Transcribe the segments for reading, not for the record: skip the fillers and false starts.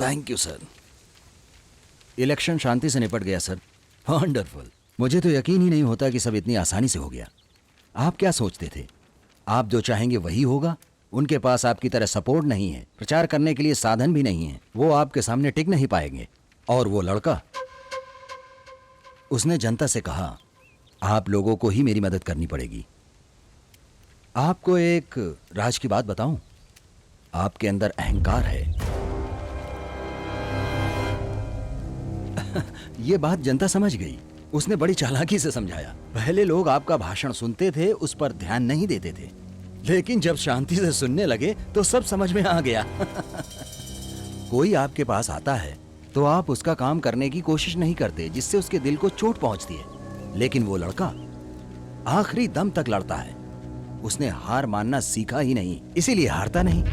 Thank you sir. Election शांति से निपट गया सर। वंडरफुल। मुझे तो यकीन ही नहीं होता कि सब इतनी आसानी से हो गया। आप क्या सोचते थे आप जो चाहेंगे वही होगा? उनके पास आपकी तरह सपोर्ट नहीं है, प्रचार करने के लिए साधन भी नहीं है, वो आपके सामने टिक नहीं पाएंगे। और वो लड़का, उसने जनता से कहा आप लोगों को ही मेरी मदद करनी पड़ेगी। आपको एक राज की बात बताऊं, आपके अंदर अहंकार है। ये बात जनता समझ गई। उसने बड़ी चालाकी से समझाया। पहले लोग आपका भाषण सुनते थे, उस पर ध्यान नहीं देते थे, लेकिन जब शांति से सुनने लगे तो सब समझ में आ गया। कोई आपके पास आता है तो आप उसका काम करने की कोशिश नहीं करते जिससे उसके दिल को चोट पहुंचती है, लेकिन वो लड़का आखिरी दम तक लड़ता है। उसने हार मानना सीखा ही नहीं, इसीलिए हारता नहीं।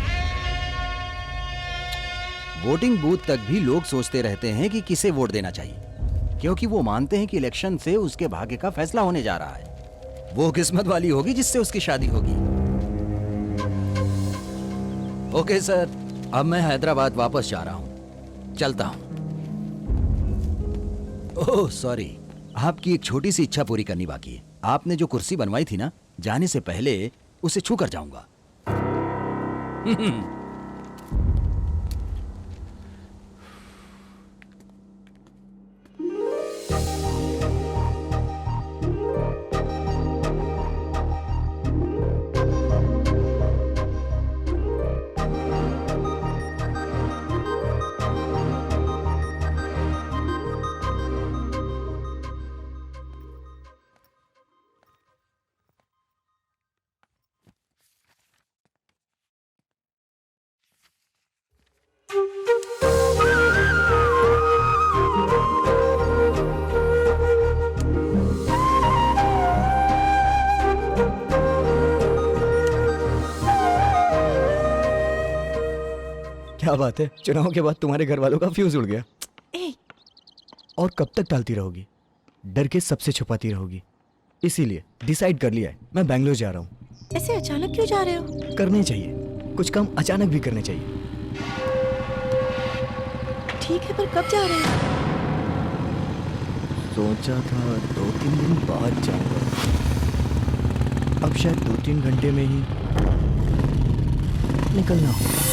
वोटिंग बूथ तक भी लोग सोचते रहते हैं कि किसे वोट देना चाहिए, क्योंकि वो मानते हैं कि इलेक्शन से उसके भाग्य का फैसला होने जा रहा है। वो किस्मत वाली होगी जिससे उसकी शादी होगी। ओके सर, अब मैं हैदराबाद वापस जा रहा हूं, चलता हूं। ओह सॉरी, आपकी एक छोटी सी इच्छा पूरी करनी बाकी है। आपने जो कुर्सी बनवाई थी ना, जाने से पहले उसे छू कर जाऊंगा। क्या बात है, चुनाव के बाद तुम्हारे घर वालों का फ्यूज उड़ गया। और कब तक टालती रहोगी? डर के सबसे छुपाती रहोगी। इसीलिए डिसाइड कर लिया है, मैं बैंगलोर जा रहा हूँ। ऐसे अचानक क्यों जा रहे हो? करने चाहिए, कुछ काम अचानक भी करने चाहिए। ठीक है, पर कब जा रहे हो? सोचा था 2-3 दिन बाद जाऊंगा, अब शायद 2-3 घंटे में ही निकलना होगा।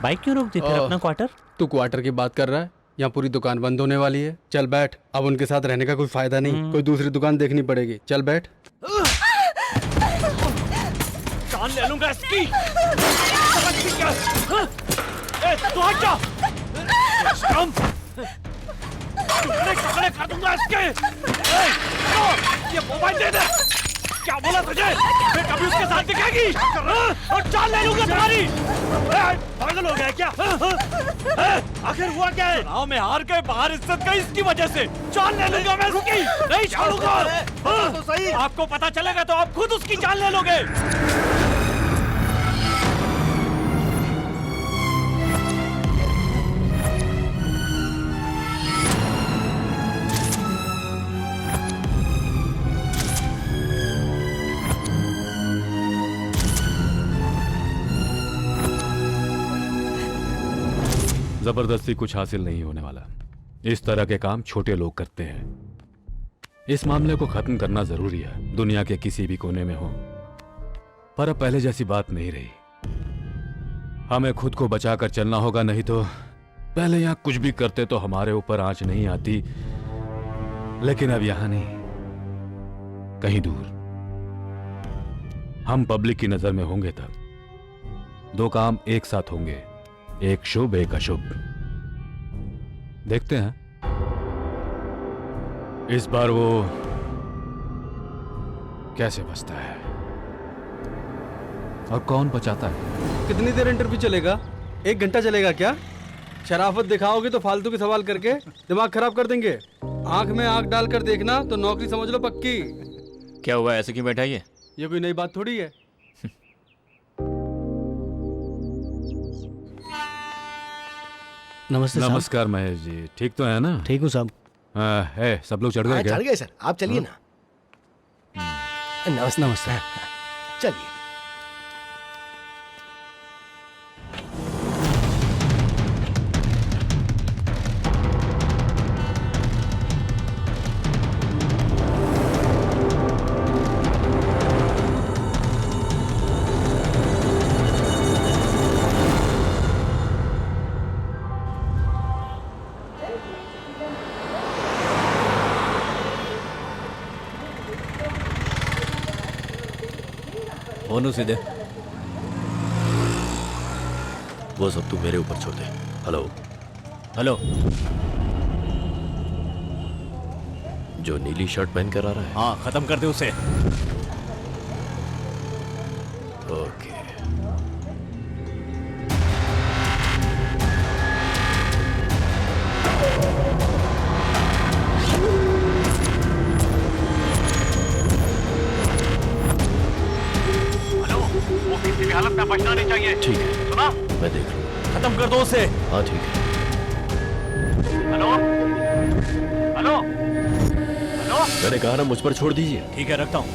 बाइक क्यों रोक दी फिर? अपना क्वार्टर? तू क्वार्टर की बात कर रहा है? यहाँ पूरी दुकान बंद होने वाली है। चल बैठ, अब उनके साथ रहने का कोई फायदा नहीं, कोई दूसरी दुकान देखनी पड़ेगी। चल बैठ। जान ले लूंगा इसकी। तू हट जा। टुकड़े कर दूंगा इसके। ये मोबाइल दे दे। क्या बोला तुझे? मैं कभी उसके साथ दिखेगी और जान ले लूंगा तुम्हारी। पागल हो गया क्या? आखिर हुआ क्या है? चुनाव में हार गए, बाहर इज्जत गई इसकी वजह से। जान ले लूंगा मैं उसकी, नहीं छोड़ूंगा। तो सही, आपको पता चलेगा तो आप खुद उसकी जान ले लोगे। जबरदस्ती कुछ हासिल नहीं होने वाला। इस तरह के काम छोटे लोग करते हैं। इस मामले को खत्म करना जरूरी है, दुनिया के किसी भी कोने में हो। पर अब पहले जैसी बात नहीं रही। हमें खुद को बचाकर चलना होगा, नहीं तो पहले यहां कुछ भी करते तो हमारे ऊपर आंच नहीं आती, लेकिन अब यहां नहीं, कहीं दूर। हम पब्लिक की नजर में होंगे तब। दो काम एक साथ होंगे, एक शुभ एक अशुभ। देखते हैं इस बार वो कैसे बचता है और कौन बचाता है। कितनी देर इंटरव्यू चलेगा? 1 घंटा चलेगा क्या? शराफत दिखाओगे तो फालतू के सवाल करके दिमाग खराब कर देंगे। आंख में आंख डालकर देखना तो नौकरी समझ लो पक्की। क्या हुआ, ऐसे क्यों बैठा है ये कोई नई बात थोड़ी है। नमस्ते साहब। नमस्कार महेश जी, ठीक तो है ना? ठीक हूँ साहब। है सब लोग चढ़ गए क्या? चढ़ गए सर, आप चलिए ना। नमस्ते नमस्ते। चलिए। मोनू सीधे। वो सब तू मेरे ऊपर छोड़ दे। Hello hello. जो नीली शर्ट पहन कर आ रहा है, हाँ, खत्म कर दे उसे। ओके। वो किसी भी हालत में बचना नहीं चाहिए। ठीक है, सुना? मैं देख लूँ। खत्म कर दो उसे। हाँ ठीक है। Hello hello hello. मैंने कहा ना, मुझ पर छोड़ दीजिए। ठीक है, रखता हूँ।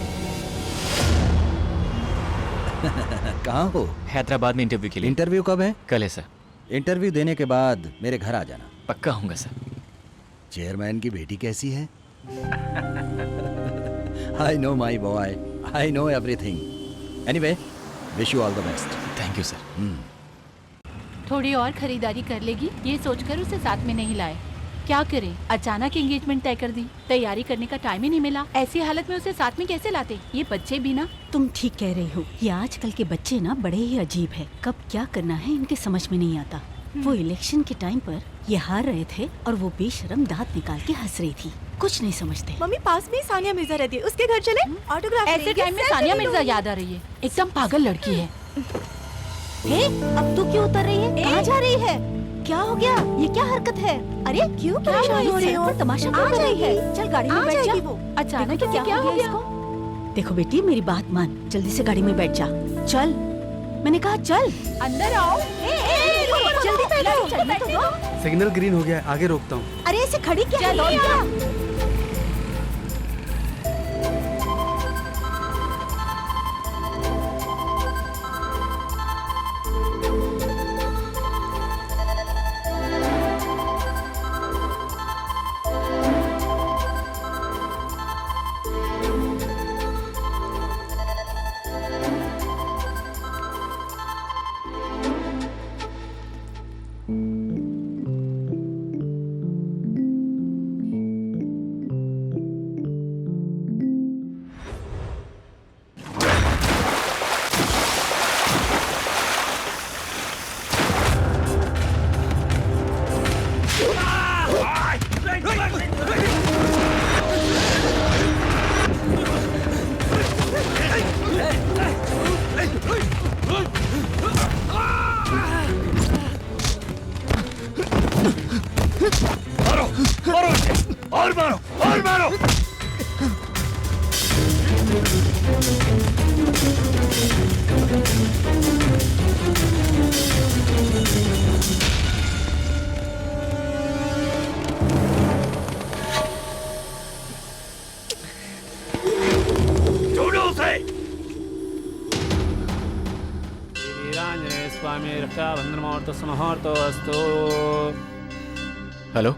कहाँ हो? हैदराबाद में इंटरव्यू के लिए। इंटरव्यू कब है? कल है सर। इंटरव्यू देने के बाद मेरे घर आ जाना। पक्का होऊंगा सर। चेयरमैन की बेटी कैसी है? I know my boy, I know everything. Anyway, wish you all the best. Thank you sir. थोड़ी और खरीदारी कर लेगी ये सोचकर उसे साथ में नहीं लाए। क्या करें, अचानक एंगेजमेंट तय कर दी, तैयारी करने का टाइम ही नहीं मिला। ऐसी हालत में उसे साथ में कैसे लाते? ये बच्चे भी ना। तुम ठीक कह रही हो, ये आजकल के बच्चे ना बड़े ही अजीब है। कब क्या करना है इनके समझ में नहीं आता। वो इलेक्शन के टाइम पर ये हार रहे थे और वो बेशरम दांत निकाल के हंस रही थी। कुछ नहीं समझते। मम्मी, पास में ही सानिया मिर्जा रहती है, उसके घर चले ऑटोग्राफ। ऐसे टाइम में सानिया मिर्जा याद आ रही है। एकदम पागल लड़की है। हे, अब तू क्यों उतर रही है? कहाँ जा रही है? क्या हो गया? ये क्या हरकत है? अरे क्यों परेशान हो रही हो? तमाशा क्यों कर रही है? चल गाड़ी में बैठ जा। अचानक देखो तो क्या हो गया? इसको? देखो बेटी, मेरी बात मान, जल्दी से गाड़ी में बैठ जा। चल, मैंने कहा चल। अंदर आओ। जल्दी बैठो। चलने तो दो। सिग्नल ग्रीन हो गया है, आगे रोकता हूँ। अरे ऐसे खड़ी क्या है? चलो क्या? और मारो और मारो। छोड़ो उसे। स्वामी रक्षाबंधन मुहूर्त सुमुहूर्तो अस्तु। हेलो।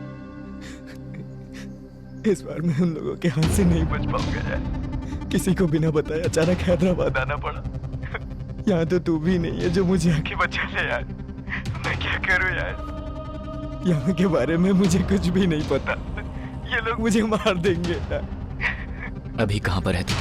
इस बार मैं उन लोगों के हाथ से नहीं बच पाऊंगा यार। किसी को बिना बताए अचानक हैदराबाद आना पड़ा। यहाँ तो तू भी नहीं है जो मुझे आके बचा ले यार। मैं क्या करूँ यार? यहाँ के बारे में मुझे कुछ भी नहीं पता। ये लोग मुझे मार देंगे यार। अभी कहाँ पर है तू?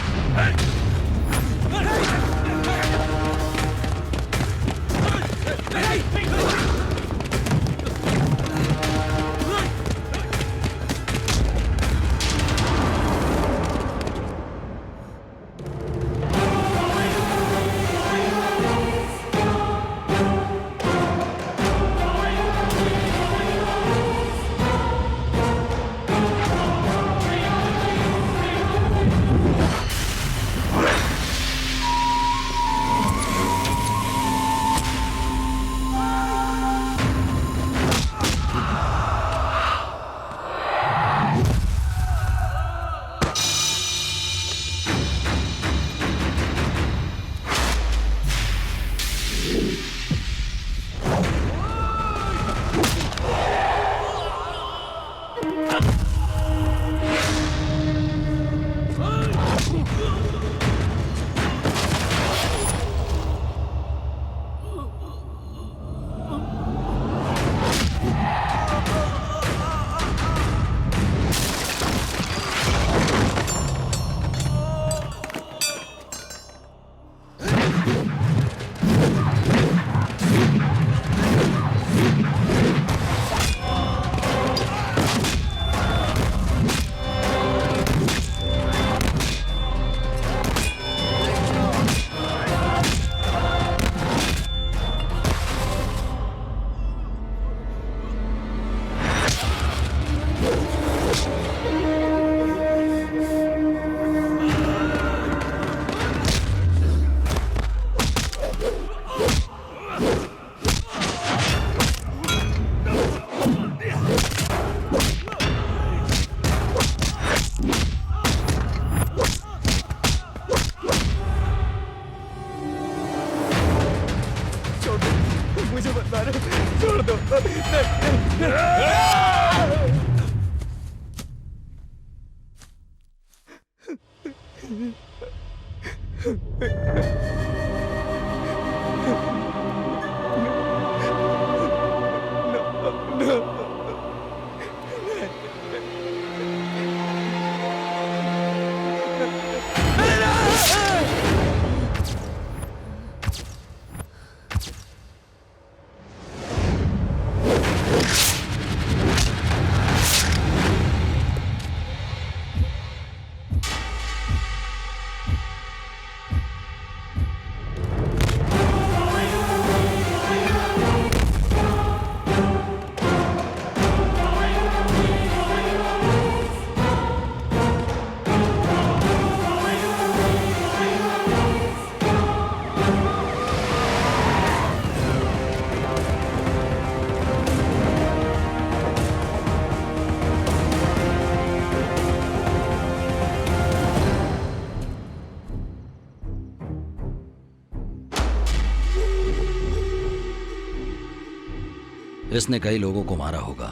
इसने कई लोगों को मारा होगा,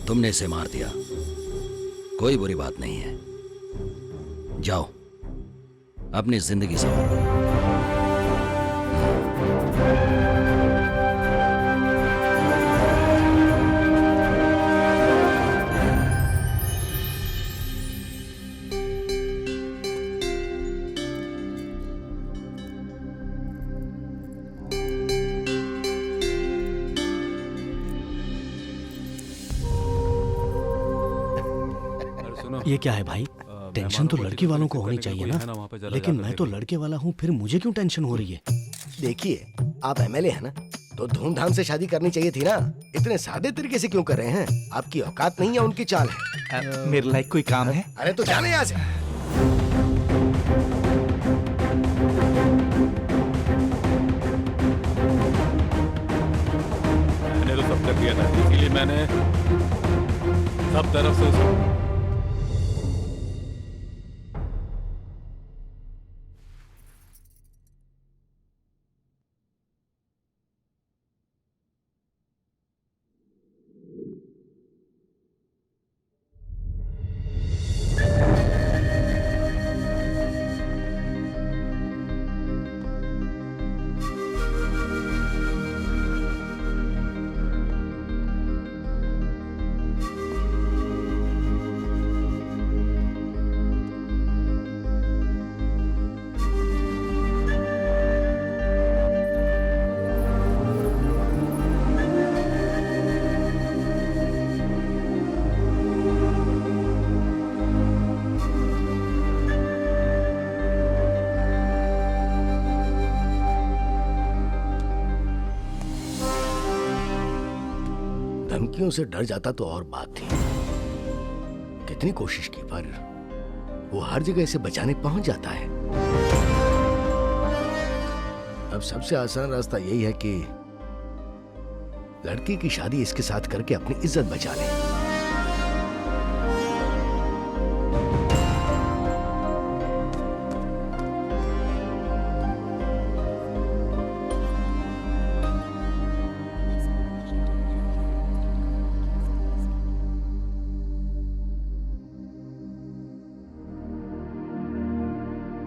तुमने इसे मार दिया, कोई बुरी बात नहीं है। जाओ अपनी जिंदगी संभालो। ये क्या है भाई? टेंशन तो लड़के वालों को होनी चाहिए ना, लेकिन मैं तो लड़के वाला हूँ, फिर मुझे क्यों टेंशन हो रही है? देखिए, आप एमएलए हैं ना, तो धूमधाम से शादी करनी चाहिए थी ना। इतने सादे तरीके से क्यों कर रहे हैं? आपकी औकात नहीं है, उनकी चाल है। मेरे लायक कोई काम है? अरे तो जाने यहाँ से। मैंने तो सब कर दिया था, इसीलिए मैंने सब तरफ से धमकियों से डर जाता तो और बात थी। कितनी कोशिश की पर वो हर जगह इसे बचाने पहुंच जाता है। अब सबसे आसान रास्ता यही है कि लड़की की शादी इसके साथ करके अपनी इज्जत बचा ले।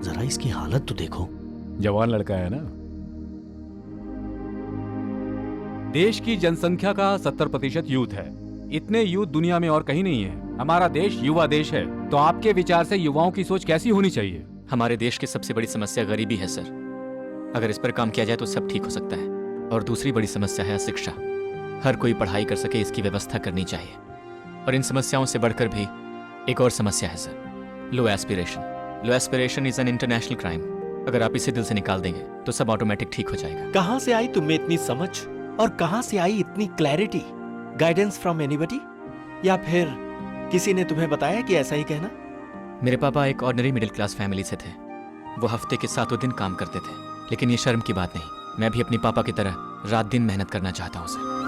जरा इसकी हालत तो देखो। जवान लड़का है ना। देश की जनसंख्या का 70% यूथ है। इतने यूथ दुनिया में और कहीं नहीं है। हमारा देश युवा देश है, तो आपके विचार से युवाओं की सोच कैसी होनी चाहिए? हमारे देश की सबसे बड़ी समस्या गरीबी है सर। अगर इस पर काम किया जाए तो सब ठीक हो सकता है। और दूसरी बड़ी समस्या है शिक्षा। हर कोई पढ़ाई कर सके इसकी व्यवस्था करनी चाहिए। और इन समस्याओं से बढ़कर भी एक और समस्या है sir, low aspiration. Low aspiration is an international crime. अगर आप इसे दिल से निकाल देंगे तो सब ऑटोमेटिक ठीक हो जाएगा। कहाँ से आई तुम्हें इतनी समझ और कहाँ से आई इतनी क्लैरिटी? गाइडेंस फ्रॉम एनीबडी या फिर किसी ने तुम्हें बताया कि ऐसा ही कहना? मेरे पापा एक ऑर्डिनरी मिडिल क्लास फैमिली से थे। वो हफ्ते के 7 दिन काम करते थे, लेकिन ये शर्म की बात नहीं। मैं भी अपने पापा की तरह रात दिन मेहनत करना चाहता हूँ सर।